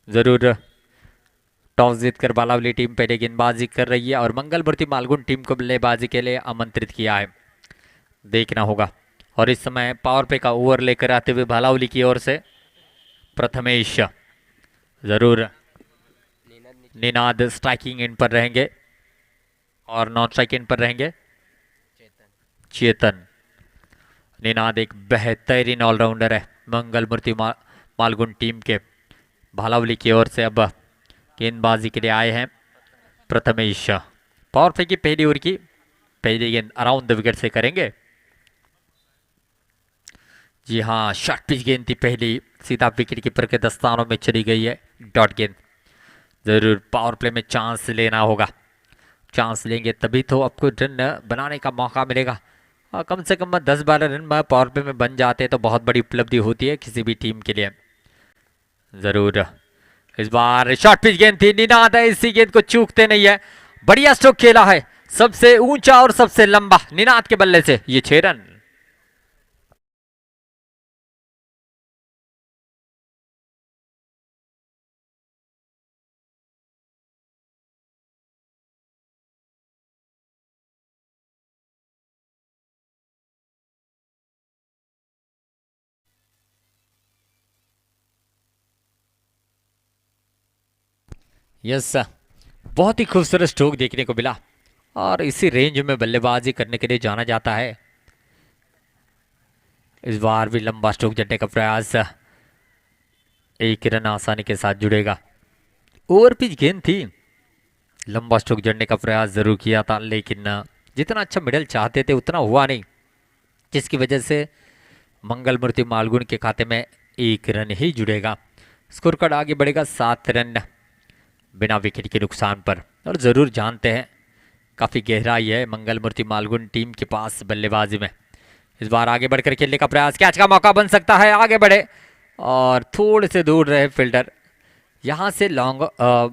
जरूर टॉस जीतकर बालावली टीम पहले गेंदबाजी कर रही है और मंगल मूर्ति मालगुन टीम को बल्लेबाजी के लिए आमंत्रित किया है। देखना होगा। और इस समय पावर प्ले का ओवर लेकर आते हुए बालावली की ओर से प्रथमेश, जरूर निनाद स्ट्राइकिंग इन पर रहेंगे और नॉन स्ट्राइक इन पर रहेंगे चेतन। निनाद एक बेहतरीन ऑलराउंडर है मंगल मूर्ति मालगुन टीम के। भालावली की ओर से अब गेंदबाजी के लिए आए हैं प्रथमेश। पावर प्ले की पहली ओवर की पहली गेंद अराउंड द विकेट से करेंगे। जी हाँ, शॉर्ट पिच गेंद थी पहली, सीधा विकेट कीपर के दस्तानों में चली गई है डॉट गेंद। जरूर पावर प्ले में चांस लेना होगा, चांस लेंगे तभी तो आपको रन बनाने का मौका मिलेगा। कम से कम 10-12 रन पावर प्ले में बन जाते तो बहुत बड़ी उपलब्धि होती है किसी भी टीम के लिए। जरूर इस बार शॉर्ट पिच गेंद थी, निनाद है इसी गेंद को चूकते नहीं है। बढ़िया स्ट्रोक खेला है, सबसे ऊंचा और सबसे लंबा निनाद के बल्ले से, ये 6 रन। यस, बहुत ही खूबसूरत स्ट्रोक देखने को मिला और इसी रेंज में बल्लेबाजी करने के लिए जाना जाता है। इस बार भी लंबा स्ट्रोक जड़ने का प्रयास, एक रन आसानी के साथ जुड़ेगा। ओवर पिच गेंद थी, लंबा स्ट्रोक जड़ने का प्रयास जरूर किया था लेकिन जितना अच्छा मिडल चाहते थे उतना हुआ नहीं, जिसकी वजह से मंगल मूर्ति मालगुन के खाते में एक रन ही जुड़ेगा। स्कोर कार्ड आगे बढ़ेगा 7 रन बिना विकेट के नुकसान पर। और ज़रूर जानते हैं काफ़ी गहराई है मंगल मूर्ति मालगुन टीम के पास बल्लेबाजी में। इस बार आगे बढ़कर खेलने का प्रयास, कैच का मौका बन सकता है, आगे बढ़े और थोड़े से दूर रहे फील्डर। यहाँ से लॉन्ग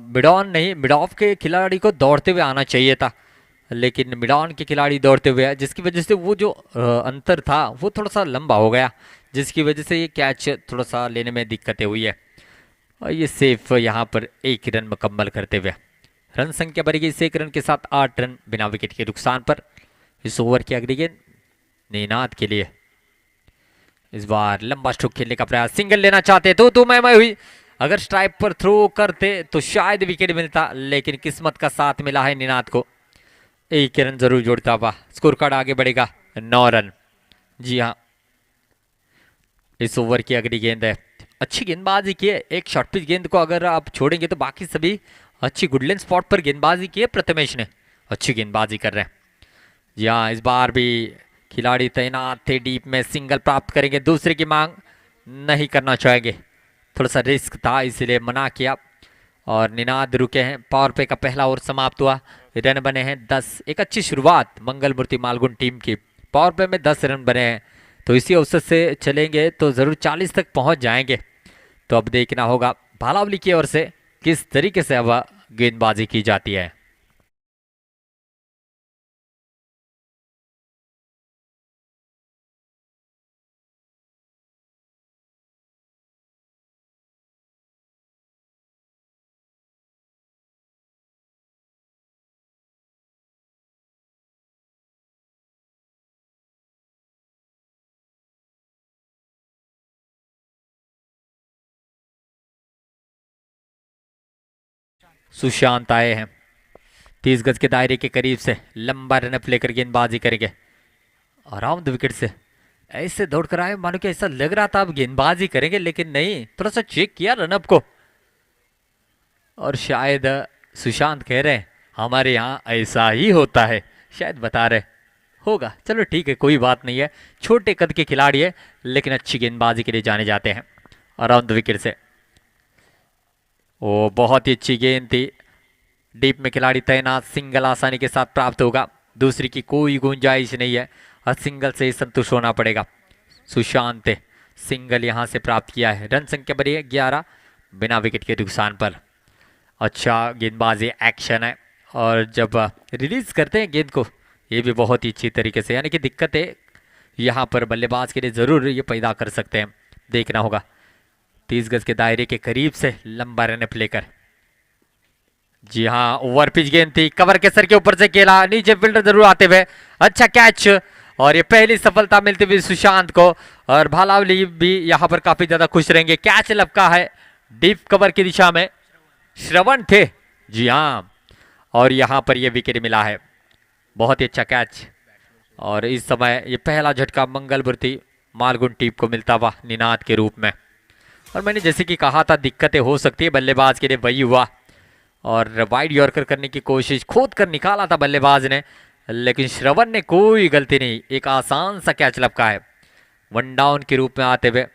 मिड ऑन नहीं, मिड ऑफ के खिलाड़ी को दौड़ते हुए आना चाहिए था, लेकिन मिड ऑन के खिलाड़ी दौड़ते हुए, जिसकी वजह से वो जो अंतर था वो थोड़ा सा लंबा हो गया, जिसकी वजह से ये कैच थोड़ा सा लेने में दिक्कतें हुई है। और ये सेफ यहाँ पर एक रन मुकम्मल करते हुए रन संख्या बढ़ गई इस एक रन के साथ 8 रन बिना विकेट के नुकसान पर। इस ओवर की अगली गेंद निनाद के लिए। इस बार लंबा स्ट्रोक खेलने का प्रयास, सिंगल लेना चाहते तो मैं हुई, अगर स्ट्राइक पर थ्रो करते तो शायद विकेट मिलता, लेकिन किस्मत का साथ मिला है निनाद को, एक रन जरूर जोड़ता हुआ। स्कोर कार्ड आगे बढ़ेगा 9 रन। जी हाँ, इस ओवर की अगली गेंद है, अच्छी गेंदबाजी की है। एक शॉर्ट पिच गेंद को अगर आप छोड़ेंगे तो बाकी सभी अच्छी गुडलैंड स्पॉट पर गेंदबाजी की है। प्रथमेश ने अच्छी गेंदबाजी कर रहे हैं। जी हाँ, इस बार भी खिलाड़ी तैनात थे डीप में, सिंगल प्राप्त करेंगे, दूसरे की मांग नहीं करना चाहेंगे, थोड़ा सा रिस्क था इसलिए मना किया और निनाद रुके हैं। पावर प्ले का पहला ओवर समाप्त हुआ, रन बने हैं 10। एक अच्छी शुरुआत मंगल मूर्ति मालगुन टीम की, पावर प्ले में 10 रन बने हैं, तो इसी औसत से चलेंगे तो ज़रूर 40 तक पहुंच जाएंगे। तो अब देखना होगा भालावली की ओर से किस तरीके से अब गेंदबाजी की जाती है। सुशांत आए हैं 30 गज के दायरे के करीब से, लंबा रनअप लेकर गेंदबाजी करेंगे अराउंड द विकेट से। ऐसे दौड़ कर आए मानो कि ऐसा लग रहा था अब गेंदबाजी करेंगे, लेकिन नहीं, थोड़ा सा चेक किया रनअप को और शायद सुशांत कह रहे हैं हमारे यहाँ ऐसा ही होता है, शायद बता रहे होगा। चलो ठीक है, कोई बात नहीं है, छोटे कद के खिलाड़ी है लेकिन अच्छी गेंदबाजी के लिए जाने जाते हैं अराउंड द विकेट से। ओ बहुत ही अच्छी गेंद थी, डीप में खिलाड़ी तैनात, सिंगल आसानी के साथ प्राप्त होगा, दूसरी की कोई गुंजाइश नहीं है और सिंगल से ही संतुष्ट होना पड़ेगा। सुशांत सिंगल यहां से प्राप्त किया है, रन संख्या बढ़ी है 11 बिना विकेट के नुकसान पर। अच्छा गेंदबाजी एक्शन है और जब रिलीज करते हैं गेंद को ये भी बहुत ही अच्छी तरीके से, यानी कि दिक्कतें यहाँ पर बल्लेबाज के लिए ज़रूर ये पैदा कर सकते हैं। देखना होगा 30 गज के दायरे के करीब से लंबा रन प्ले कर। जी हाँ, ओवर पिच गेंद थी, कवर के सर के ऊपर से खेला, नीचे फील्डर जरूर आते हुए, अच्छा कैच, और ये पहली सफलता मिलती हुई सुशांत को। और भालावली भी यहाँ पर काफी ज्यादा खुश रहेंगे। कैच लपका है डीप कवर की दिशा में, श्रवण थे। जी हाँ, और यहाँ पर ये विकेट मिला है, बहुत ही अच्छा कैच। और इस समय ये पहला झटका मंगलमूर्ति मालगुन टीम को मिलता हुआ निनाद के रूप में। और मैंने जैसे कि कहा था दिक्कतें हो सकती है बल्लेबाज के लिए, वही हुआ। और वाइड यॉर्कर करने की कोशिश खोद कर निकाला था बल्लेबाज ने, लेकिन श्रवण ने कोई गलती नहीं, एक आसान सा कैच लपका है। वन डाउन के रूप में आते हुए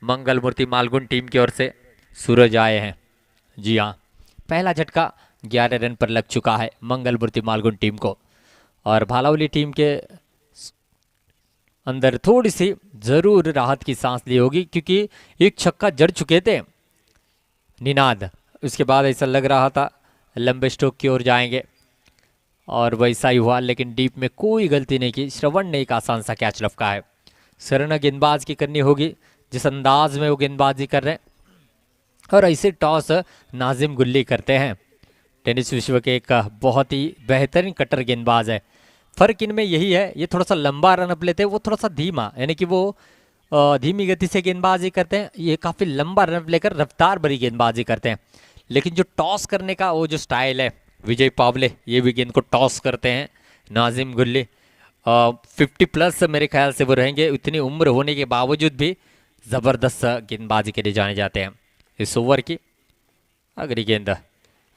मंगलमूर्ति मालगुन टीम की ओर से सूरज आए हैं। जी हाँ, पहला झटका 11 रन पर लग चुका है मंगलमूर्ति मालगुन टीम को। और भालावली टीम के अंदर थोड़ी सी जरूर राहत की सांस ली होगी, क्योंकि एक छक्का जड़ चुके थे निनाद, उसके बाद ऐसा लग रहा था लंबे स्ट्रोक की ओर जाएंगे, और वैसा ही हुआ। लेकिन डीप में कोई गलती नहीं की, श्रवण ने एक आसान सा कैच लपका है। सरना गेंदबाज की करनी होगी जिस अंदाज में वो गेंदबाजी कर रहे हैं, और ऐसे टॉस नाजिम गुल्ली करते हैं, टेनिस विश्व के एक बहुत ही बेहतरीन कटर गेंदबाज है। फर्क इनमें यही है, ये थोड़ा सा लंबा रन अप लेते हैं, वो थोड़ा सा धीमा, यानी कि वो धीमी गति से गेंदबाजी करते हैं, ये काफ़ी लंबा रन अप लेकर रफ्तार भरी गेंदबाजी करते हैं। लेकिन जो टॉस करने का वो जो स्टाइल है, विजय पावले ये भी गेंद को टॉस करते हैं, नाजिम गुल्ली 50+ मेरे ख्याल से वो रहेंगे, इतनी उम्र होने के बावजूद भी ज़बरदस्त गेंदबाजी के लिए जाने जाते हैं। इस ओवर की अगली गेंद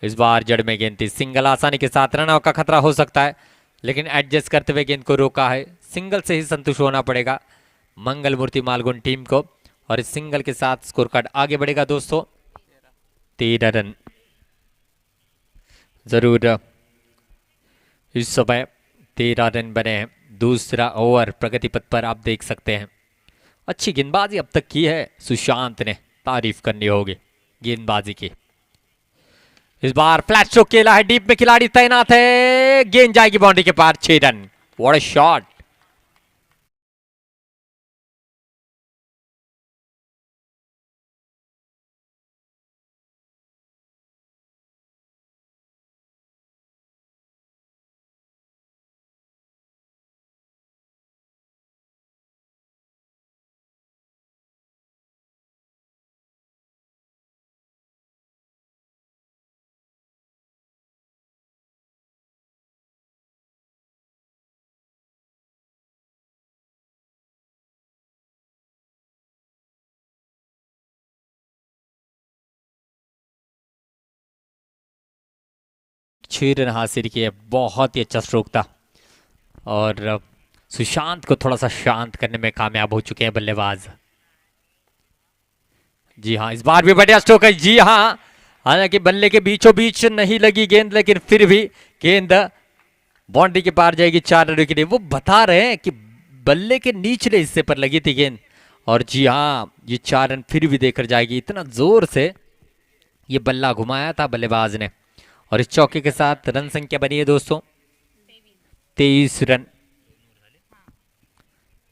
इस बार जड़ में गेंद थी, सिंगल आसानी के साथ रन आउट का खतरा हो सकता है, लेकिन एडजस्ट करते हुए गेंद को रोका है। सिंगल से ही संतुष्ट होना पड़ेगा मंगलमूर्ति मालगुन टीम को, और इस सिंगल के साथ स्कोर कार्ड आगे बढ़ेगा दोस्तों 13 रन। जरूर इस समय 13 रन बने हैं, दूसरा ओवर प्रगति पथ पर आप देख सकते हैं। अच्छी गेंदबाजी अब तक की है सुशांत ने, तारीफ करनी होगी गेंदबाजी की। इस बार फ्लैट स्ट्रोक खेला है, डीप में खिलाड़ी तैनात है, गेंद जाएगी बाउंड्री के पार, 6 रन। What a shot. छह रन हासिल किए, बहुत ही अच्छा स्ट्रोक था, और सुशांत को थोड़ा सा शांत करने में कामयाब हो चुके हैं बल्लेबाज। जी हाँ, इस बार भी बढ़िया स्ट्रोक है। जी हाँ, हालांकि बल्ले के बीचों बीच नहीं लगी गेंद, लेकिन फिर भी गेंद बाउंड्री के पार जाएगी 4 रनों के लिए। वो बता रहे हैं कि बल्ले के निचले हिस्से पर लगी थी गेंद, और जी हाँ, ये 4 रन फिर भी देकर जाएगी, इतना जोर से ये बल्ला घुमाया था बल्लेबाज ने। और इस चौके के साथ रन संख्या बनी है दोस्तों 23 रन।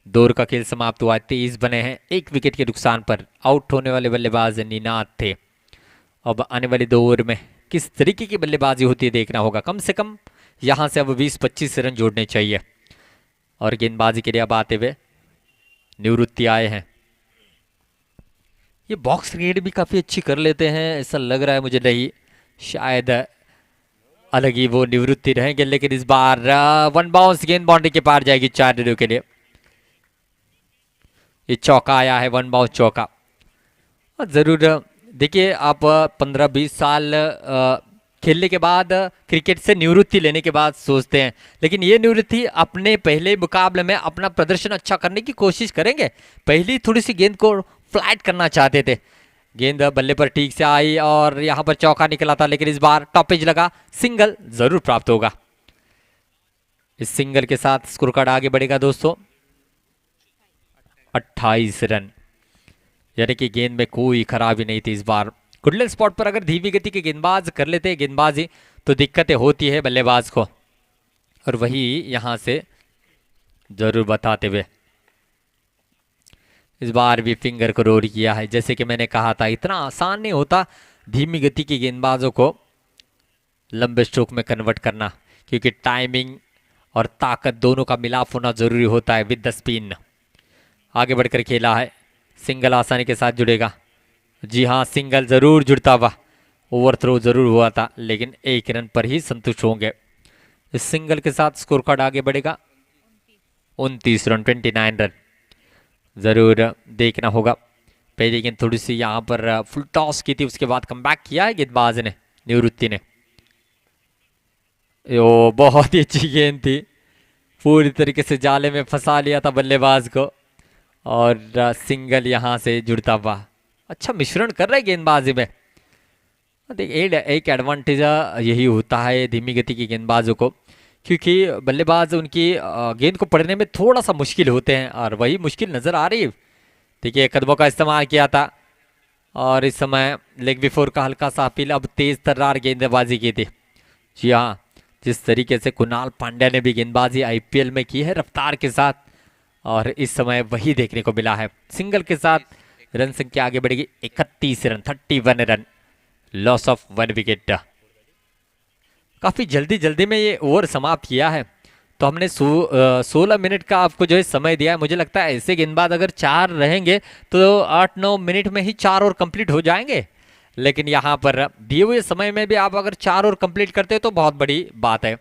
2 ओवर का खेल समाप्त हुआ है, 23 बने हैं, 1 विकेट के नुकसान पर। आउट होने वाले बल्लेबाज निनाद थे। अब आने वाले 2 ओवर में किस तरीके की बल्लेबाजी होती है देखना होगा, कम से कम यहां से अब 20-25 रन जोड़ने चाहिए। और गेंदबाजी के लिए अब आते हुए निवृत्ति आए हैं, ये बॉक्स रेड भी काफी अच्छी कर लेते हैं, ऐसा लग रहा है मुझे। नहीं, शायद अलग ही वो निवृत्ति रहेंगे, लेकिन इस बार वन बाउंस गेंद बाउंड्री के पार जाएगी 4 रनों के लिए। ये चौका आया है, वन बाउंस चौका। जरूर देखिए, आप 15-20 साल खेलने के बाद क्रिकेट से निवृत्ति लेने के बाद सोचते हैं, लेकिन ये निवृत्ति अपने पहले मुकाबले में अपना प्रदर्शन अच्छा करने की कोशिश करेंगे। पहली थोड़ी सी गेंद को फ्लैट करना चाहते थे, गेंद बल्ले पर ठीक से आई और यहां पर चौका निकला था, लेकिन इस बार टॉपेज लगा, सिंगल जरूर प्राप्त होगा। इस सिंगल के साथ स्कोर कार्ड आगे बढ़ेगा दोस्तों 28 रन, यानी कि गेंद में कोई खराबी नहीं थी इस बार। गुडलैंड स्पॉट पर अगर धीमी गति के गेंदबाज कर लेते हैं गेंदबाजी तो दिक्कतें होती है बल्लेबाज को, और वही यहां से जरूर बताते हुए इस बार भी फिंगर को रोल किया है। जैसे कि मैंने कहा था, इतना आसान नहीं होता धीमी गति के गेंदबाजों को लंबे स्ट्रोक में कन्वर्ट करना, क्योंकि टाइमिंग और ताकत दोनों का मिलाप होना जरूरी होता है विद द स्पिन। आगे बढ़कर खेला है, सिंगल आसानी के साथ जुड़ेगा। जी हाँ, सिंगल जरूर जुड़ता हुआ, ओवर थ्रो जरूर हुआ था, लेकिन 1 रन पर ही संतुष्ट होंगे। इस सिंगल के साथ स्कोर कार्ड आगे बढ़ेगा 29 रन, 29 रन। जरूर देखना होगा। पहले गेंद थोड़ी सी यहाँ पर फुल टॉस की थी, उसके बाद कमबैक किया है गेंदबाज ने, निवृत्ति ने। ओ बहुत ही अच्छी गेंद थी, पूरी तरीके से जाले में फंसा लिया था बल्लेबाज को, और सिंगल यहाँ से जुड़ता हुआ। अच्छा मिश्रण कर रहे गेंदबाजी में। देखिए एक एडवांटेज यही होता है धीमी गति की गेंदबाजों को, क्योंकि बल्लेबाज उनकी गेंद को पढ़ने में थोड़ा सा मुश्किल होते हैं, और वही मुश्किल नजर आ रही है। देखिए कदमों का इस्तेमाल किया था, और इस समय लेग बिफोर का हल्का सा अपील, अब तेज तर्रार गेंदबाजी की थी। जी हाँ, जिस तरीके से कुणाल पांड्या ने भी गेंदबाजी आईपीएल में की है रफ्तार के साथ, और इस समय वही देखने को मिला है। सिंगल के साथ रन संख्या आगे बढ़ेगी 31 run, 31 run, loss of 1 wicket. काफी जल्दी जल्दी में ये ओवर समाप्त किया है। तो हमने 16 मिनट का आपको जो है समय दिया है। मुझे लगता है ऐसे गेंदबाज अगर 4 रहेंगे तो 8-9 मिनट में ही 4 ओवर कंप्लीट हो जाएंगे, लेकिन यहाँ पर दिए हुए समय में भी आप अगर 4 ओवर कंप्लीट करते तो बहुत बड़ी बात है।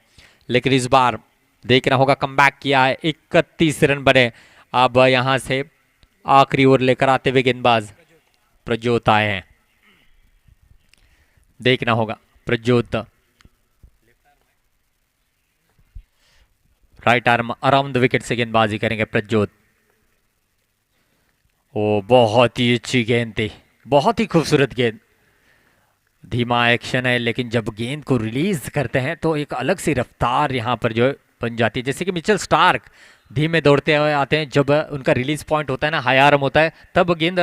लेकिन इस बार देखना होगा, कमबैक किया है, 31 रन बने। अब यहाँ से आखिरी ओवर लेकर आते हुए गेंदबाज प्रज्योत आए हैं। देखना होगा, Prajyot right arm around the wicket से गेंदबाजी करेंगे प्रज्योत। ओ बहुत ही अच्छी गेंद थी, बहुत ही खूबसूरत गेंद। धीमा एक्शन है, लेकिन जब गेंद को रिलीज करते हैं तो एक अलग सी रफ्तार यहाँ पर जो है बन जाती है। जैसे कि मिचेल स्टार्क धीमे दौड़ते हुए आते हैं, जब उनका रिलीज पॉइंट होता है ना, हाई आर्म होता है, तब गेंद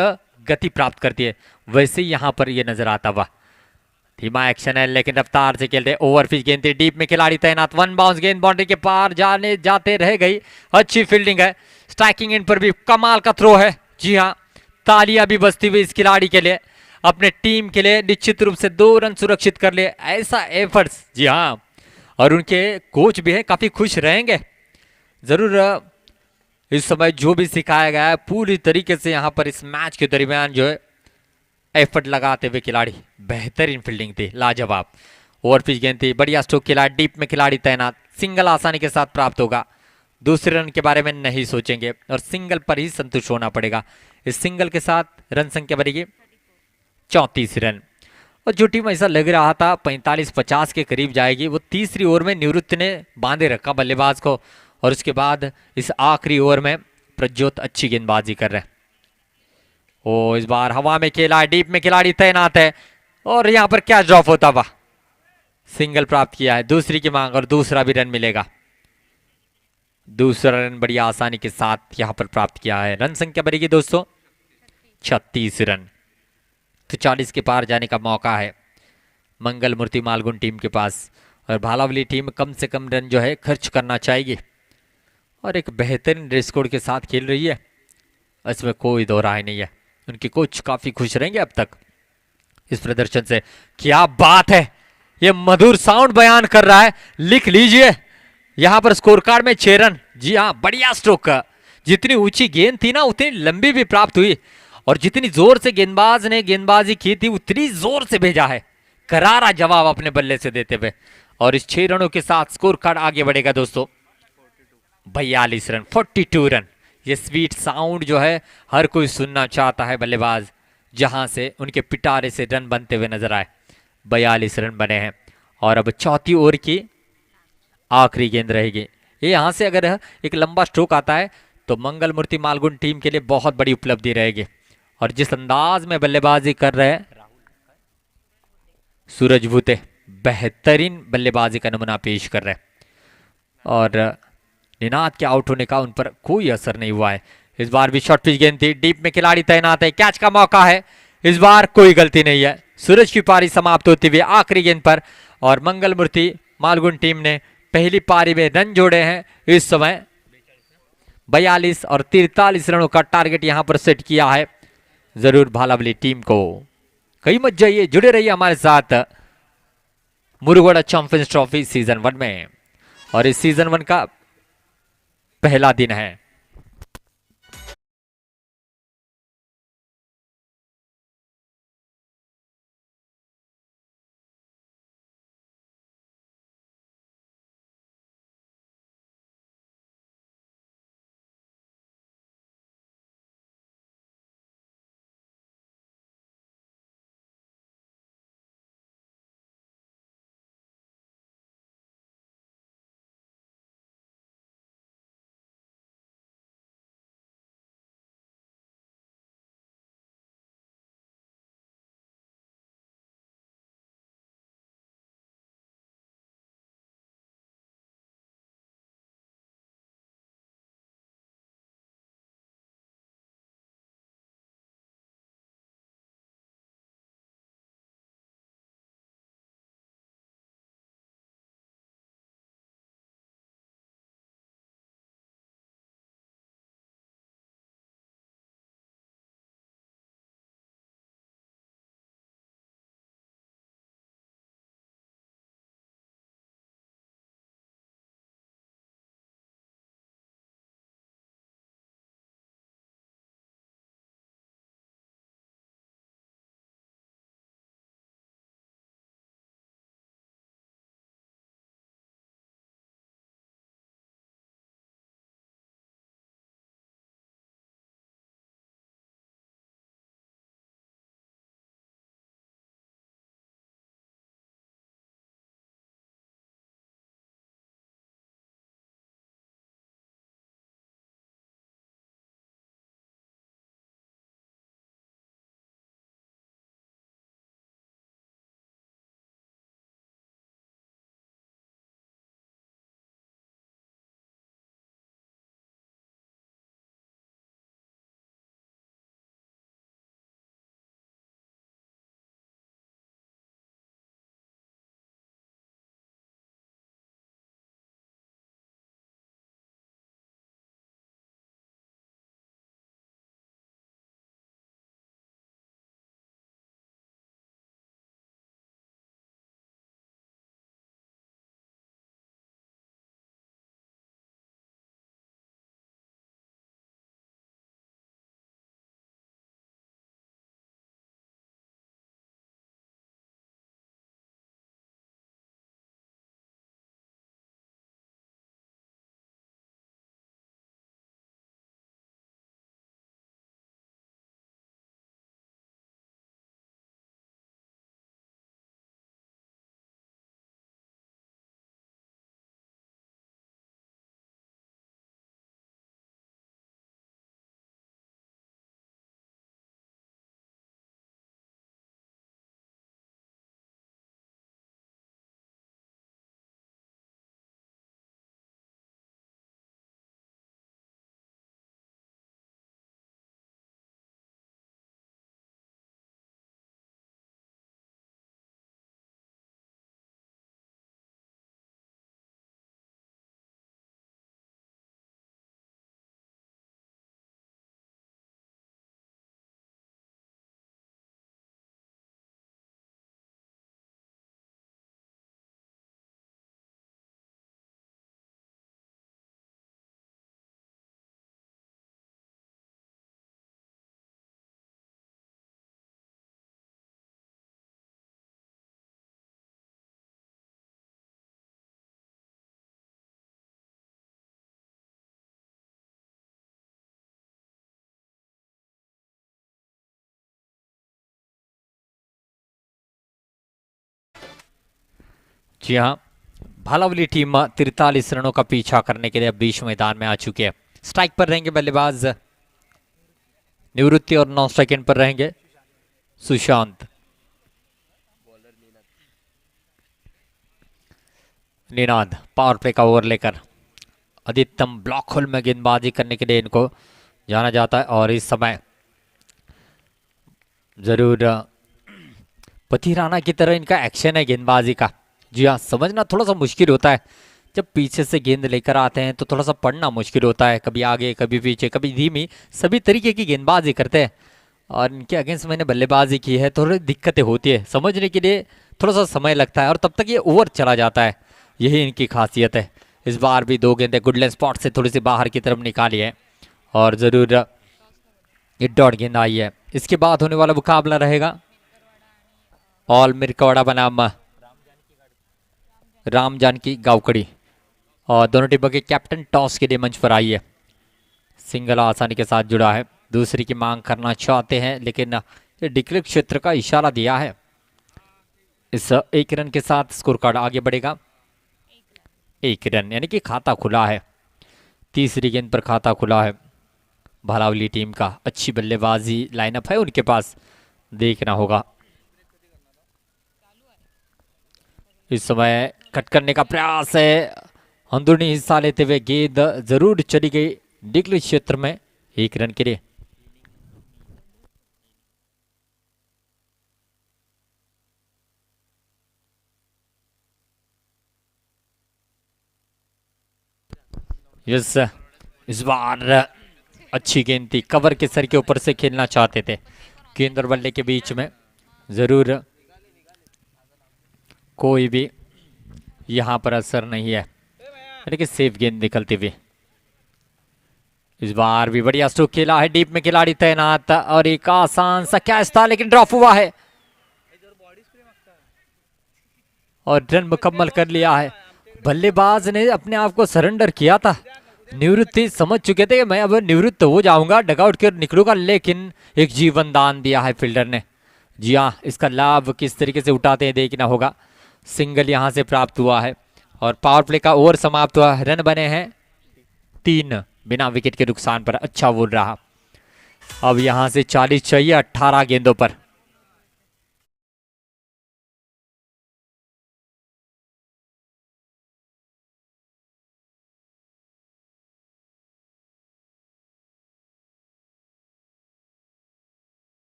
गति प्राप्त करती है। वैसे ही यहाँ पर ये नजर आता हुआ। धीमा एक्शन है, लेकिन रफ्तार से खेलते। ओवर पिच गेंद थी, डीप में खिलाड़ी तैनात, 1 बाउंस गेंद बाउंड्री के पार जाते रह गई। अच्छी फील्डिंग है, स्ट्राइकिंग एंड पर भी कमाल का थ्रो है। जी हाँ, तालियां भी बजती हुई इस खिलाड़ी के लिए, अपने टीम के लिए निश्चित रूप से 2 रन सुरक्षित कर लिए। ऐसा एफर्ट्स, जी हाँ, और उनके कोच भी है, काफी खुश रहेंगे जरूर। इस समय जो भी सिखाया गया है पूरी तरीके से यहाँ पर इस मैच के दरमियान जो है एफर्ट लगाते हुए खिलाड़ी। बेहतरीन फील्डिंग थी, लाजवाब। ओवर पिच गेंद थी, बढ़िया स्ट्रोक खिलाड़ी, डीप में खिलाड़ी तैनात, सिंगल आसानी के साथ प्राप्त होगा। दूसरे रन के बारे में नहीं सोचेंगे और सिंगल पर ही संतुष्ट होना पड़ेगा। इस सिंगल के साथ रन संख्या बढ़ेगी 34 रन। और जो टीम ऐसा लग रहा था 45-50 के करीब जाएगी, वो तीसरी ओवर में निवृत्ति ने बांधे रखा बल्लेबाज को, और उसके बाद इस आखिरी ओवर में प्रज्योत अच्छी गेंदबाजी कर रहे हैं। ओ इस बार हवा में खेला है, डीप में खिलाड़ी तैनात है, और यहां पर क्या ड्रॉप होता हुआ सिंगल प्राप्त किया है। दूसरी की मांग, और दूसरा भी रन मिलेगा। दूसरा रन बड़ी आसानी के साथ यहां पर प्राप्त किया है। रन संख्या बढ़ेगी दोस्तों 36 रन। तो 40 के पार जाने का मौका है मंगल मूर्ति मालगुन टीम के पास, और भालावली टीम कम से कम रन जो है खर्च करना चाहिए, और एक बेहतरीन रिकॉर्ड के साथ खेल रही है, इसमें कोई दो राय नहीं है। उनके कोच काफी खुश रहेंगे अब तक इस प्रदर्शन से। क्या बात है, ये मधुर साउंड बयान कर रहा है, लिख लीजिए यहां पर स्कोर कार्ड में 6 रन। जी हाँ, बढ़िया स्ट्रोक। जितनी ऊंची गेंद थी ना, उतनी लंबी भी प्राप्त हुई, और जितनी जोर से गेंदबाज ने गेंदबाजी की थी उतनी जोर से भेजा है, करारा जवाब अपने बल्ले से देते हुए। और इस 6 रनों के साथ स्कोर कार्ड आगे बढ़ेगा दोस्तों 42 रन, 42 रन। ये स्वीट साउंड जो है हर कोई सुनना चाहता है बल्लेबाज, जहां से उनके पिटारे से रन बनते हुए नजर आए। 42 रन बने हैं, और अब चौथी ओवर की आखिरी गेंद रहेगी। ये यहां से अगर एक लंबा स्ट्रोक आता है तो मंगल मूर्ति मालगुन टीम के लिए बहुत बड़ी उपलब्धि रहेगी। और जिस अंदाज में बल्लेबाजी कर रहे हैं सूरज भूते, बेहतरीन बल्लेबाजी का नमूना पेश कर रहे हैं, और निनाद के आउट होने का उन पर कोई असर नहीं हुआ है। इस बार भी शॉर्ट पिच गेंद थी, डीप में खिलाड़ी तैनात है, कैच का मौका है, इस बार कोई गलती नहीं है। सूरज की पारी समाप्त होती हुई आखिरी गेंद पर, और मंगल मूर्ति मालगुन टीम ने पहली पारी में रन जोड़े हैं इस समय 42 और 43 रनों का टारगेट यहां पर सेट किया है जरूर भालावली टीम को। कहीं मत जाइए, जुड़े रहिए हमारे साथ मुरुगोड़ा चैंपियंस ट्रॉफी सीजन 1 में, और इस सीजन 1 का पहला दिन है। जी हाँ, भालावली टीम 43 रनों का पीछा करने के लिए अब बीच मैदान में आ चुके हैं। स्ट्राइक पर रहेंगे बल्लेबाज निवृत्ति और नॉन स्ट्राइक एंड पर रहेंगे सुशांत। निनाद पावर प्ले का ओवर लेकर अधिकतम ब्लॉक होल में गेंदबाजी करने के लिए इनको जाना जाता है, और इस समय जरूर पति राणा की तरह इनका एक्शन है गेंदबाजी का। जी हाँ, समझना थोड़ा सा मुश्किल होता है जब पीछे से गेंद लेकर आते हैं तो थोड़ा सा पढ़ना मुश्किल होता है, कभी आगे कभी पीछे कभी धीमी, सभी तरीके की गेंदबाजी करते हैं। और इनके अगेंस्ट मैंने बल्लेबाजी की है, थोड़ी दिक्कतें होती है, समझने के लिए थोड़ा सा समय लगता है और तब तक ये ओवर चला जाता है, यही इनकी खासियत है। इस बार भी 2 गेंदें गुडलैंड स्पॉट से थोड़ी सी बाहर की तरफ निकाली है और ज़रूर ये डॉट गेंद आई है। इसके बाद होने वाला मुकाबला रहेगा ऑल मिरकवाड़ा बनाम राम जानकी गावकड़ी, और दोनों टीमों के कैप्टन टॉस के लिए मंच पर आई है। सिंगल आसानी के साथ जुड़ा है, दूसरी की मांग करना चाहते हैं लेकिन ये डिक्लेयर क्षेत्र का इशारा दिया है। इस 1 रन के साथ स्कोर कार्ड आगे बढ़ेगा। 1 रन यानी कि खाता खुला है, तीसरी गेंद पर खाता खुला है। भालावली टीम का अच्छी बल्लेबाजी लाइनअप है उनके पास, देखना होगा। इस समय कट करने का प्रयास है, अंदरूनी हिस्सा लेते हुए गेंद जरूर चली गई डिक्लेयर क्षेत्र में 1 रन के लिए। यस, इस बार अच्छी गेंद थी, कवर के सर के ऊपर से खेलना चाहते थे, गेंद और बल्ले के बीच में जरूर कोई भी यहां पर असर नहीं है, लेकिन सेफ गेंद निकलती हुई। इस बार भी बढ़िया स्ट्रोक खेला है, डीप में खिलाड़ी तैनात और एक आसान सा कैच था लेकिन ड्रॉप हुआ है और रन मुकम्मल कर लिया है। बल्लेबाज ने अपने आप को सरेंडर किया था, निवृत्ति समझ चुके थे मैं अब निवृत्त हो जाऊंगा, डगआउट कर निकलूंगा, लेकिन एक जीवन दान दिया है फील्डर ने। जी हाँ, इसका लाभ किस तरीके से उठाते हैं देखना होगा। सिंगल यहां से प्राप्त हुआ है और पावर प्ले का ओवर समाप्त हुआ, रन बने हैं 3 बिना विकेट के नुकसान पर। अच्छा बोल रहा, अब यहां से 40 चाहिए 18 गेंदों पर।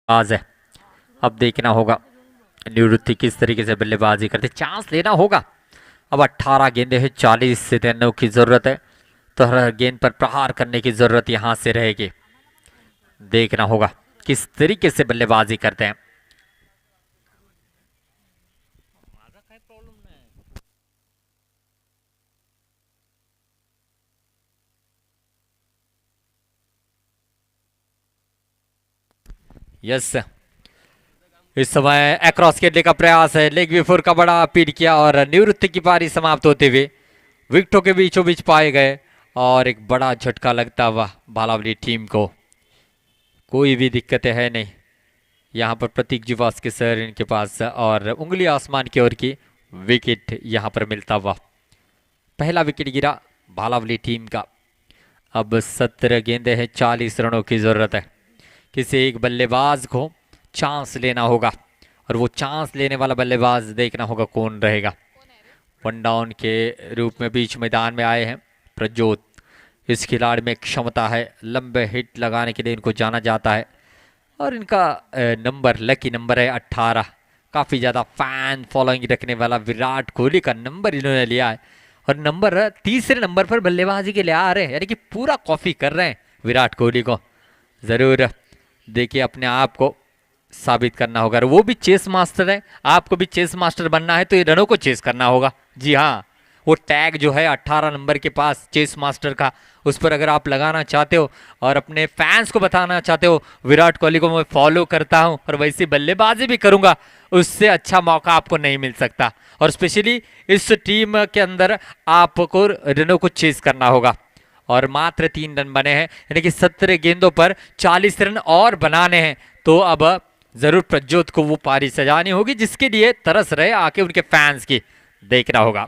आज है, अब देखना होगा निवृत्ति किस तरीके से बल्लेबाजी करते, चांस लेना होगा। अब 18 गेंदे हैं, 40 रनों की जरूरत है, तो हर गेंद पर प्रहार करने की जरूरत यहां से रहेगी। देखना होगा किस तरीके से बल्लेबाजी करते हैं। यस, इस समय अक्रॉस खेलने का प्रयास है, लेग बिफोर का बड़ा अपील किया और निवृत्ति की पारी समाप्त होते हुए विकेटों के बीचों बीच पाए गए और एक बड़ा झटका लगता हुआ भालावली टीम को। कोई भी दिक्कतें है नहीं यहाँ पर, प्रतीक जुवास के सर इनके पास और उंगली आसमान की ओर की विकेट यहाँ पर मिलता हुआ। पहला विकेट गिरा भालावली टीम का। अब 17 गेंदे हैं, 40 रनों की जरूरत है। किसी एक बल्लेबाज को चांस लेना होगा और वो चांस लेने वाला बल्लेबाज देखना होगा कौन रहेगा। 1 डाउन के रूप में बीच मैदान में आए हैं प्रज्योत। इस खिलाड़ी में क्षमता है, लंबे हिट लगाने के लिए इनको जाना जाता है और इनका नंबर लकी नंबर है 18। काफ़ी ज़्यादा फैन फॉलोइंग रखने वाला विराट कोहली का नंबर इन्होंने लिया है और नंबर तीसरे नंबर पर बल्लेबाजी के लिए आ रहे हैं, यानी कि पूरा कॉपी कर रहे हैं विराट कोहली को। ज़रूर देखिए, अपने आप को साबित करना होगा, वो भी चेस मास्टर है, आपको भी चेस मास्टर बनना है तो ये रनों को चेस करना होगा। जी हाँ, वो टैग जो है 18 नंबर के पास चेस मास्टर का, उस पर अगर आप लगाना चाहते हो और अपने फैंस को बताना चाहते हो विराट कोहली को मैं फॉलो करता हूं और वैसी बल्लेबाजी भी करूंगा, उससे अच्छा मौका आपको नहीं मिल सकता। और स्पेशली इस टीम के अंदर आपको रनों को चेस करना होगा और मात्र 3 रन बने हैं, यानी कि 17 गेंदों पर 40 रन और बनाने हैं। तो अब जरूर प्रज्योत को वो पारी सजानी होगी जिसके लिए तरस रहे आके उनके फैंस की। देखना होगा।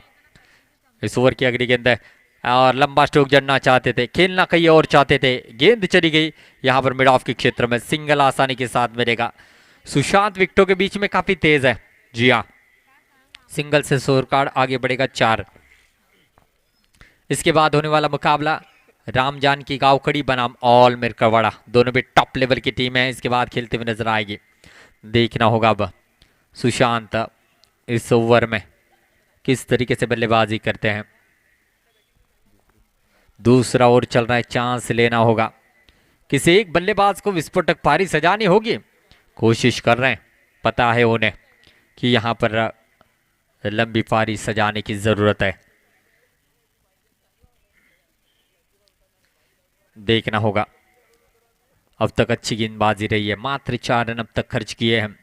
इस ओवर की अगली गेंद है, और लंबा स्ट्रोक जड़ना चाहते थे, खेलना कहीं और चाहते थे, गेंद चली गई यहाँ पर मिड ऑफ के क्षेत्र में, सिंगल आसानी के साथ मिलेगा। सुशांत विकेटों के बीच में काफी तेज है। जी हाँ, सिंगल से स्कोर कार्ड आगे बढ़ेगा 4। इसके बाद होने वाला मुकाबला राम जानकी गांवकड़ी बनाम ऑल मिरकवाड़ा, दोनों भी टॉप लेवल की टीम है, इसके बाद खेलते हुए नजर आएगी। देखना होगा अब सुशांत इस ओवर में किस तरीके से बल्लेबाजी करते हैं। दूसरा ओवर चल रहा है, चांस लेना होगा, किसी एक बल्लेबाज को विस्फोटक पारी सजानी होगी। कोशिश कर रहे हैं, पता है उन्हें कि यहां पर लंबी पारी सजाने की जरूरत है। देखना होगा, अब तक अच्छी गेंदबाजी रही है, मात्र 4 रन अब तक खर्च किए हैं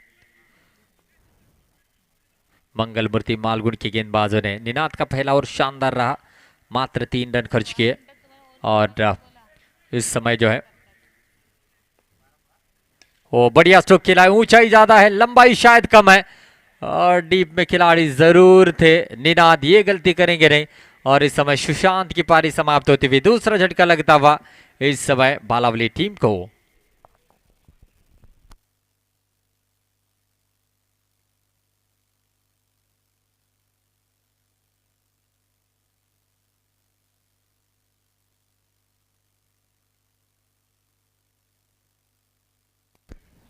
मंगल मूर्ति मालगुण के गेंदबाजों ने। निनाद का पहला ओवर शानदार रहा, मात्र 3 रन खर्च किए और इस समय जो है वो बढ़िया स्ट्रोक खेला है, ऊंचाई ज्यादा है, लंबाई शायद कम है और डीप में खिलाड़ी जरूर थे। निनाद ये गलती करेंगे नहीं और इस समय सुशांत की पारी समाप्त होती हुई दूसरा झटका लगता हुआ इस समय बालावली टीम को।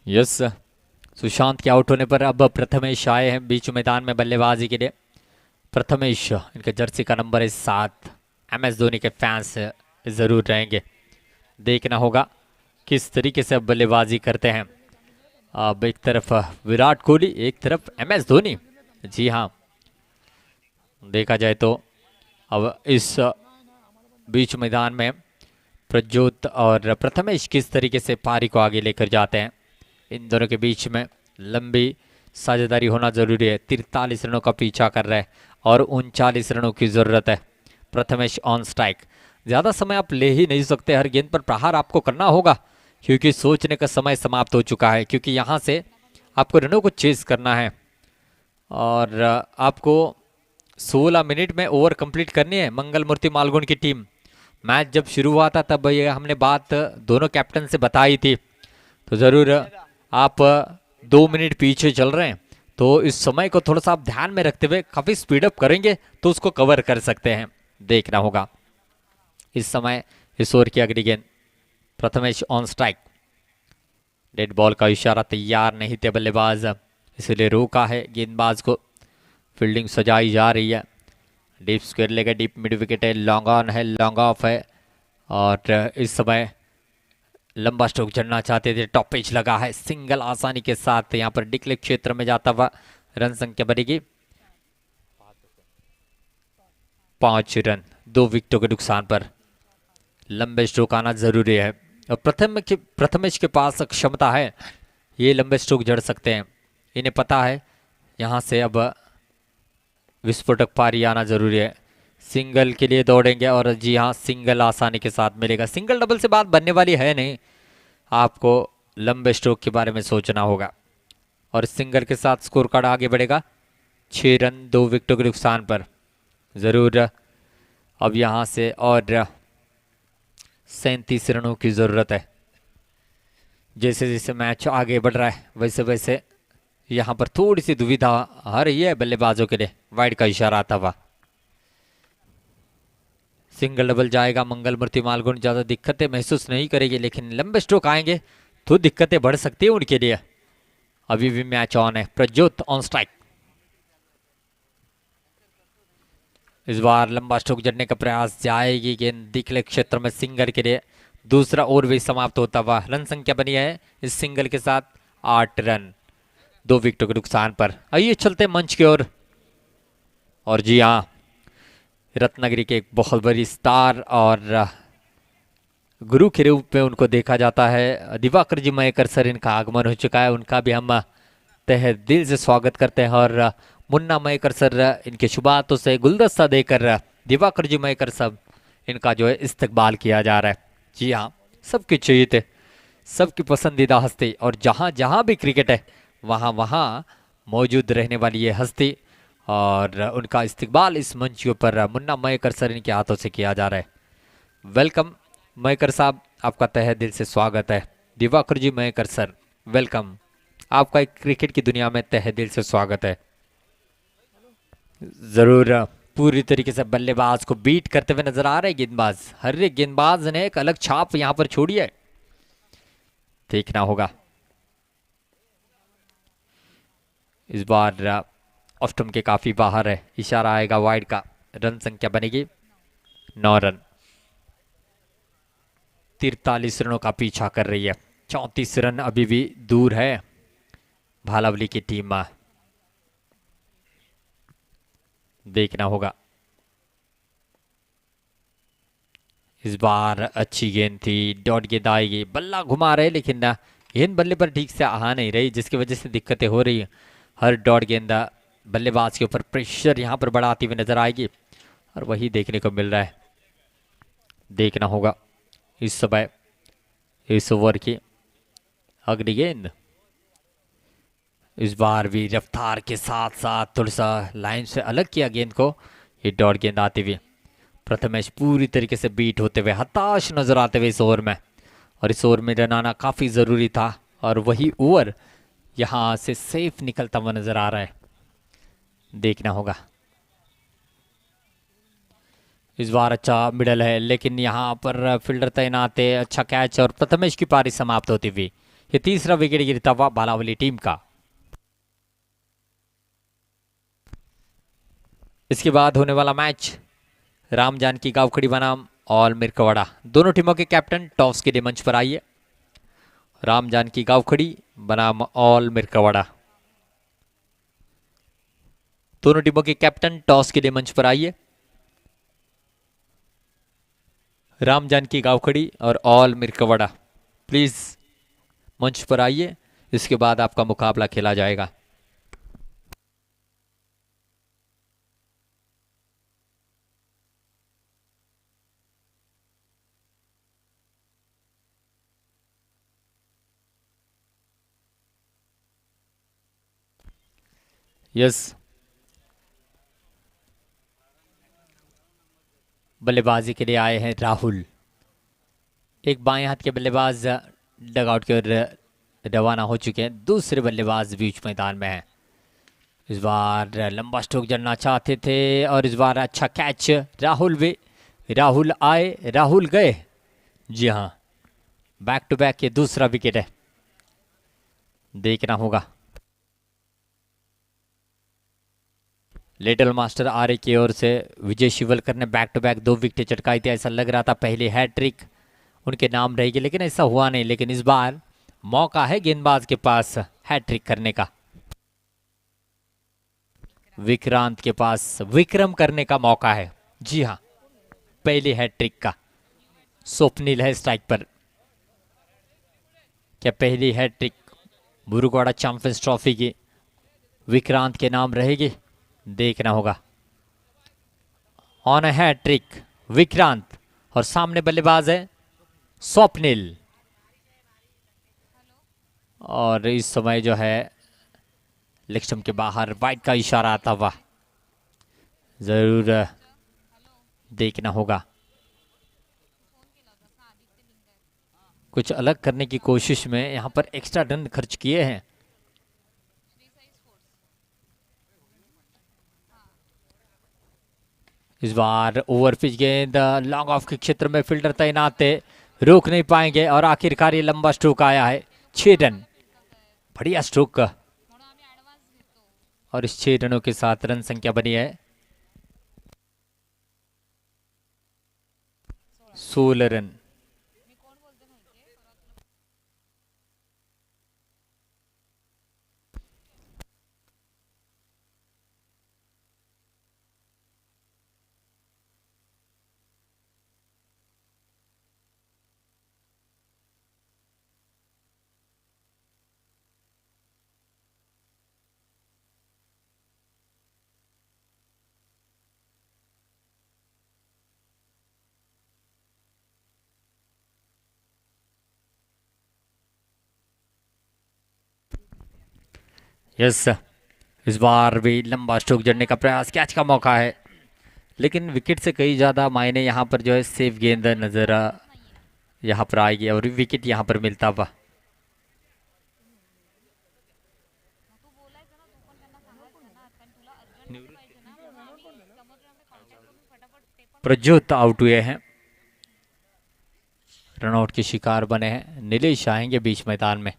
यस, सुशांत के आउट होने पर अब प्रथमेश आए हैं बीच मैदान में बल्लेबाजी के लिए। प्रथमेश, इनके जर्सी का नंबर है 7। MS धोनी के फैंस जरूर रहेंगे। देखना होगा किस तरीके से अब बल्लेबाजी करते हैं। अब एक तरफ विराट कोहली, एक तरफ MS धोनी। जी हाँ, देखा जाए तो अब इस बीच मैदान में प्रज्योत और प्रथमेश किस तरीके से पारी को आगे लेकर जाते हैं। इन दोनों के बीच में लंबी साझेदारी होना जरूरी है। 43 रनों का पीछा कर रहे हैं और 39 रनों की जरूरत है। प्रथमेश ऑन स्ट्राइक, ज्यादा समय आप ले ही नहीं सकते, हर गेंद पर प्रहार आपको करना होगा क्योंकि सोचने का समय समाप्त हो चुका है, क्योंकि यहां से आपको रनों को चेस करना है और आपको 16 मिनट में ओवर कंप्लीट करनी है। मंगल मूर्ति मालगुण की टीम, मैच जब शुरू हुआ था तब ये हमने बात दोनों कैप्टन से बताई थी, तो जरूर आप 2 मिनट पीछे चल रहे हैं, तो इस समय को थोड़ा सा आप ध्यान में रखते हुए काफी स्पीड अप करेंगे तो उसको कवर कर सकते हैं। देखना होगा इस समय इस ओवर की अगली गेंद, Prathamesh on strike, dead ball का इशारा, तैयार नहीं थे बल्लेबाज, इसलिए रोका है गेंदबाज को। फील्डिंग सजाई जा रही है, डीप स्क्वायर लेगा, डीप मिड विकेट है, लॉन्ग ऑन है, लॉन्ग ऑफ है और इस समय लंबा स्ट्रोक चढ़ना चाहते थे, टॉप पिच लगा है, सिंगल आसानी के साथ यहां पर डिक्लेयर क्षेत्र में जाता हुआ रन संख्या बढ़ेगी 5 रन, 2 विकेटों के नुकसान पर। लंबे स्ट्रोक आना जरूरी है और प्रथमेश के पास क्षमता है, ये लंबे स्ट्रोक जड़ सकते हैं, इन्हें पता है यहां से अब विस्फोटक पारी आना जरूरी है। सिंगल के लिए दौड़ेंगे और जी हाँ, सिंगल आसानी के साथ मिलेगा। सिंगल डबल से बात बनने वाली है नहीं, आपको लंबे स्ट्रोक के बारे में सोचना होगा और सिंगल के साथ स्कोर कार्ड आगे बढ़ेगा 6 रन 2 विकेटों के नुकसान पर। जरूर अब यहां से और 37 रनों की जरूरत है। जैसे जैसे मैच आगे बढ़ रहा है वैसे वैसे यहां पर थोड़ी सी दुविधा आ रही है बल्लेबाजों के लिए। वाइड का इशारा आता हुआ सिंगल डबल जाएगा, मंगल मूर्ति मालगुण ज्यादा दिक्कतें महसूस नहीं करेगी, लेकिन लंबे स्ट्रोक आएंगे तो दिक्कतें बढ़ सकती है उनके लिए। अभी भी मैच ऑन है, प्रज्योत ऑन स्ट्राइक, इस बार लंबा स्ट्रोक जड़ने का प्रयास, जाएगी गेंद दिखले क्षेत्र में सिंगल के लिए। दूसरा ओवर भी समाप्त होता हुआ, रन संख्या बनी है इस सिंगल के साथ 8 रन 2 विकेटों के नुकसान पर। आइए चलते मंच की ओर और जी हाँ, रत्नागिरी के एक बहुत बड़ी स्टार और गुरु के रूप में उनको देखा जाता है, दिवाकर जी मयेकर सर, इनका आगमन हो चुका है, उनका भी हम तहे दिल से स्वागत करते हैं और मुन्ना मयेकर सर इनके शुभ हाथों से गुलदस्ता देकर दिवाकर जी मयेकर साहब इनका जो है इस्तकबाल किया जा रहा है। जी हाँ, सबकी चाहिए थे, सबकी पसंदीदा हस्ती और जहाँ जहाँ भी क्रिकेट है वहाँ वहाँ मौजूद रहने वाली ये हस्ती और उनका इस्तकबाल इस मंच के ऊपर मुन्ना मयकर सर इनके हाथों से किया जा रहा है। वेलकम मयकर साहब, आपका तहे दिल से स्वागत है। दिवाकर जी मयकर सर, वेलकम। आपका एक क्रिकेट की दुनिया में तहे दिल से स्वागत है। जरूर। पूरी तरीके से बल्लेबाज को बीट करते हुए नजर आ रहे गेंदबाज। हर एक गेंदबाज ने एक अलग छाप यहां पर छोड़ी है, देखना होगा। इस बार ऑफ स्टंप के काफी बाहर है, इशारा आएगा वाइड का। रन संख्या बनेगी 9 रन। 43 रनों का पीछा कर रही है। 34 रन अभी भी दूर है भालावली की टीम। देखना होगा। इस बार अच्छी गेंद थी, डॉट गेंद आएगी, बल्ला घुमा रहे लेकिन गेंद बल्ले पर ठीक से आ नहीं रही, जिसकी वजह से दिक्कतें हो रही है। हर डॉट गेंद बल्लेबाज के ऊपर प्रेशर यहां पर बढ़ाती हुई नजर आएगी और वही देखने को मिल रहा है। देखना होगा इस समय इस ओवर की अगली गेंद। इस बार भी रफ्तार के साथ साथ थोड़ा सा लाइन से अलग किया गेंद को। ये डॉट गेंद आती हुई प्रथमेश पूरी तरीके से बीट होते हुए हताश नजर आते हुए इस ओवर में, और इस ओवर में रन आना काफी जरूरी था और वही ओवर यहां से सेफ निकलता हुआ नजर आ रहा है। देखना होगा। इस बार अच्छा मिडल है लेकिन यहां पर फील्डर तैनात है। अच्छा कैच और प्रथमेश की पारी समाप्त होती हुई। ये तीसरा विकेट गिरता हुआ भालावली टीम का। इसके बाद होने वाला मैच राम जानकी गावखड़ी बनाम ऑल मिरकवाड़ा। दोनों टीमों के कैप्टन टॉस के लिए मंच पर आइए। राम जानकी गावखड़ी बनाम ऑल मिरकवाड़ा। दोनों टीमों के कैप्टन टॉस के लिए मंच पर आइए। राम जानकी गावखड़ी और ऑल मिरकवाड़ा, प्लीज मंच पर आइए। इसके बाद आपका मुकाबला खेला जाएगा। यस, बल्लेबाजी के लिए आए हैं राहुल। एक बाएं हाथ के बल्लेबाज डगआउट की ओर रवाना हो चुके हैं। दूसरे बल्लेबाज बीच मैदान में हैं। इस बार लंबा स्ट्रोक जड़ना चाहते थे और इस बार अच्छा कैच। राहुल भी, राहुल आए राहुल गए। जी हाँ, बैक टू बैक ये दूसरा विकेट है। देखना होगा। लिटिल मास्टर आर्य की ओर से विजय शिवलकर ने बैक टू बैक 2 विकेट चटकाई थी। ऐसा लग रहा था पहले हैट्रिक उनके नाम रहेगी, लेकिन ऐसा हुआ नहीं। लेकिन इस बार मौका है गेंदबाज के पास हैट्रिक करने का। विक्रांत के पास विक्रम करने का मौका है। जी हाँ, पहली हैट्रिक का। स्वप्निल है स्ट्राइक पर। क्या पहली हैट्रिक बुरुगवाड़ा चैंपियंस ट्रॉफी की विक्रांत के नाम रहेगी? देखना होगा। ऑन अ हैट्रिक विक्रांत और सामने बल्लेबाज है स्वप्निल। और इस समय जो है लेग स्टंप के बाहर वाइड का इशारा आता हुआ। जरूर देखना होगा। कुछ अलग करने की कोशिश में यहां पर एक्स्ट्रा रन खर्च किए हैं। इस बार ओवर पिच गेंद लॉन्ग ऑफ के क्षेत्र में फील्डर तैनात है, रोक नहीं पाएंगे और आखिरकार ये लंबा स्ट्रोक आया है। 6 रन, बढ़िया स्ट्रोक। और इस 6 रनों के साथ रन संख्या बनी है 16 रन। यस, इस बार भी लंबा स्ट्रोक जड़ने का प्रयास, कैच का मौका है, लेकिन विकेट से कई ज़्यादा मायने यहाँ पर जो है सेफ गेंद नज़र यहाँ पर आएगी और विकेट यहाँ पर मिलता हुआ। प्रज्योत आउट हुए हैं, रनआउट के शिकार बने हैं। नीलेश आएंगे बीच मैदान में।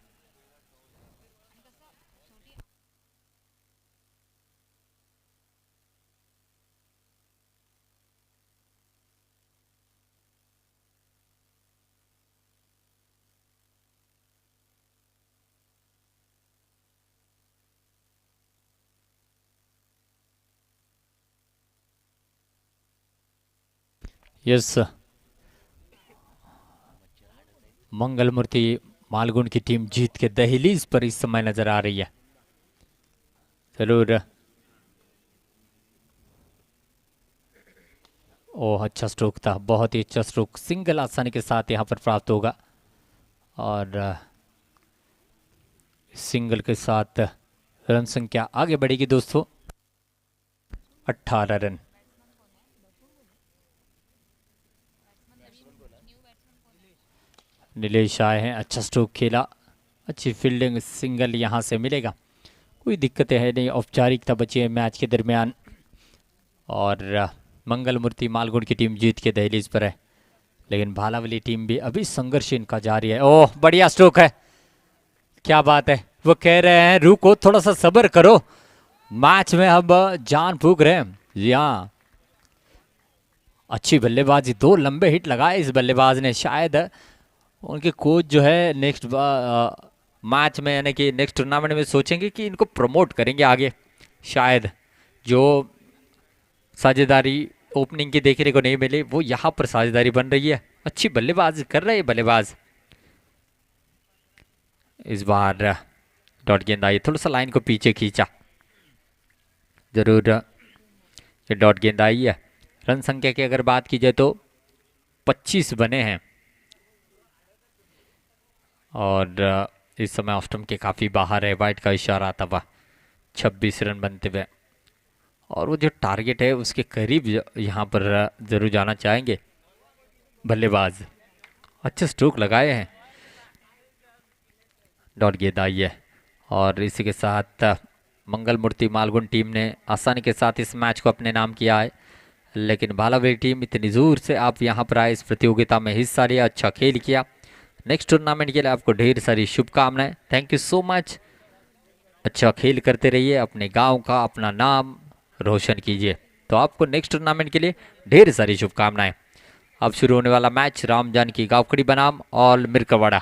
यस, मंगल मूर्ति मालगुण की टीम जीत के दहलीज पर इस समय नजर आ रही है। जरूर, ओह अच्छा स्ट्रोक था, बहुत ही अच्छा स्ट्रोक, सिंगल आसानी के साथ यहाँ पर प्राप्त होगा और सिंगल के साथ रन संख्या आगे बढ़ेगी दोस्तों, 18 रन। नीलेश आए हैं, अच्छा स्ट्रोक खेला, अच्छी फील्डिंग, सिंगल यहाँ से मिलेगा, कोई दिक्कतें है नहीं, औपचारिकता बची है मैच के दरमियान और मंगल मूर्ति मालगुण की टीम जीत के दहलीज पर है, लेकिन भालावली टीम भी अभी संघर्ष इनका जारी है। ओह बढ़िया स्ट्रोक है, क्या बात है, वो कह रहे हैं रुको थोड़ा सा सब्र करो, मैच में अब जान फूंक रहे हैं। जी हाँ, अच्छी बल्लेबाजी, 2 लंबे हिट लगाए इस बल्लेबाज ने, शायद उनके कोच जो है नेक्स्ट मैच में यानी कि नेक्स्ट टूर्नामेंट में सोचेंगे कि इनको प्रमोट करेंगे आगे, शायद जो साझेदारी ओपनिंग की देखने को नहीं मिली वो यहाँ पर साझेदारी बन रही है। अच्छी बल्लेबाज कर रहे हैं बल्लेबाज। इस बार डॉट गेंद आई, थोड़ा सा लाइन को पीछे खींचा, जरूर ये डॉट गेंद आई है। रन संख्या की अगर बात की जाए तो 25 बने हैं और इस समय ऑफ स्टंप के काफ़ी बाहर है, वाइड का इशारा आता हुआ, 26 रन बनते हुए और वो जो टारगेट है उसके करीब यहाँ पर जरूर जाना चाहेंगे बल्लेबाज। अच्छे स्ट्रोक लगाए हैं, डॉट गेंद आई है और इसी के साथ मंगल मूर्ति मालगुण टीम ने आसानी के साथ इस मैच को अपने नाम किया है, लेकिन भालावली टीम इतनी दूर से आप यहाँ पर आए, इस प्रतियोगिता में हिस्सा लिया, अच्छा खेल किया। नेक्स्ट टूर्नामेंट के लिए आपको ढेर सारी शुभकामनाएं, थैंक यू सो मच। अच्छा खेल करते रहिए, अपने गांव का अपना नाम रोशन कीजिए। तो आपको नेक्स्ट टूर्नामेंट के लिए ढेर सारी शुभकामनाएं। अब शुरू होने वाला मैच राम जानकी गावखड़ी बनाम और मिर्कवाड़ा।